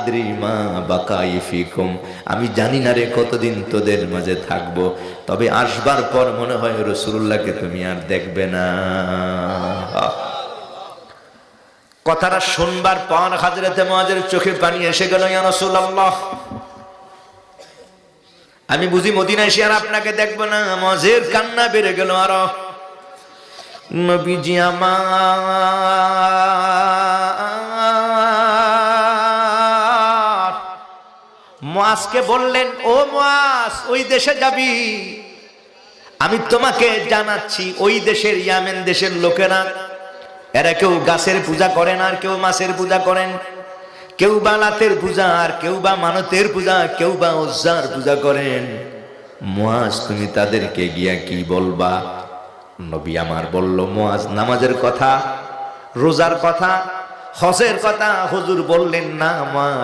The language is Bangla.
আদ্রি মা বাকাই ফিকুম, আমি জানি না রে কতদিন তোদের মাঝে থাকবো, তবে আসবার পর মনে হয় রাসূলুল্লাহকে তুমি আর দেখবে না। কথাটা শুনবার পর হযরতে মুআযের চোখে পানি এসে গেল। ইয়া রাসূলুল্লাহ, আমি বুঝি মদিনায় এসে আর আপনাকে দেখবো না? মুআযের কান্না বেড়ে গেল আরো। নবীজি আমার মুআজকে বললেন, ও মুআজ, ওই দেশে যাবি? আমি তোমাকে জানাচ্ছি, ওই দেশের ইয়ামেন দেশের লোকেরা, এরা কেউ গাছের পূজা করেন আর কেউ মাছের পূজা করেন, কেউ বা লাতের পূজা আর কেউ বা মানতের পূজা, কেউ বা উজ্জার পূজা করেন। মুআজ, তুমি তাদেরকে গিয়া কি বলবা? নবী আমার বলল, মুআজ নামাজের কথা, রোজার কথা, হজের কথা হুজুর বললেন না মুআজ।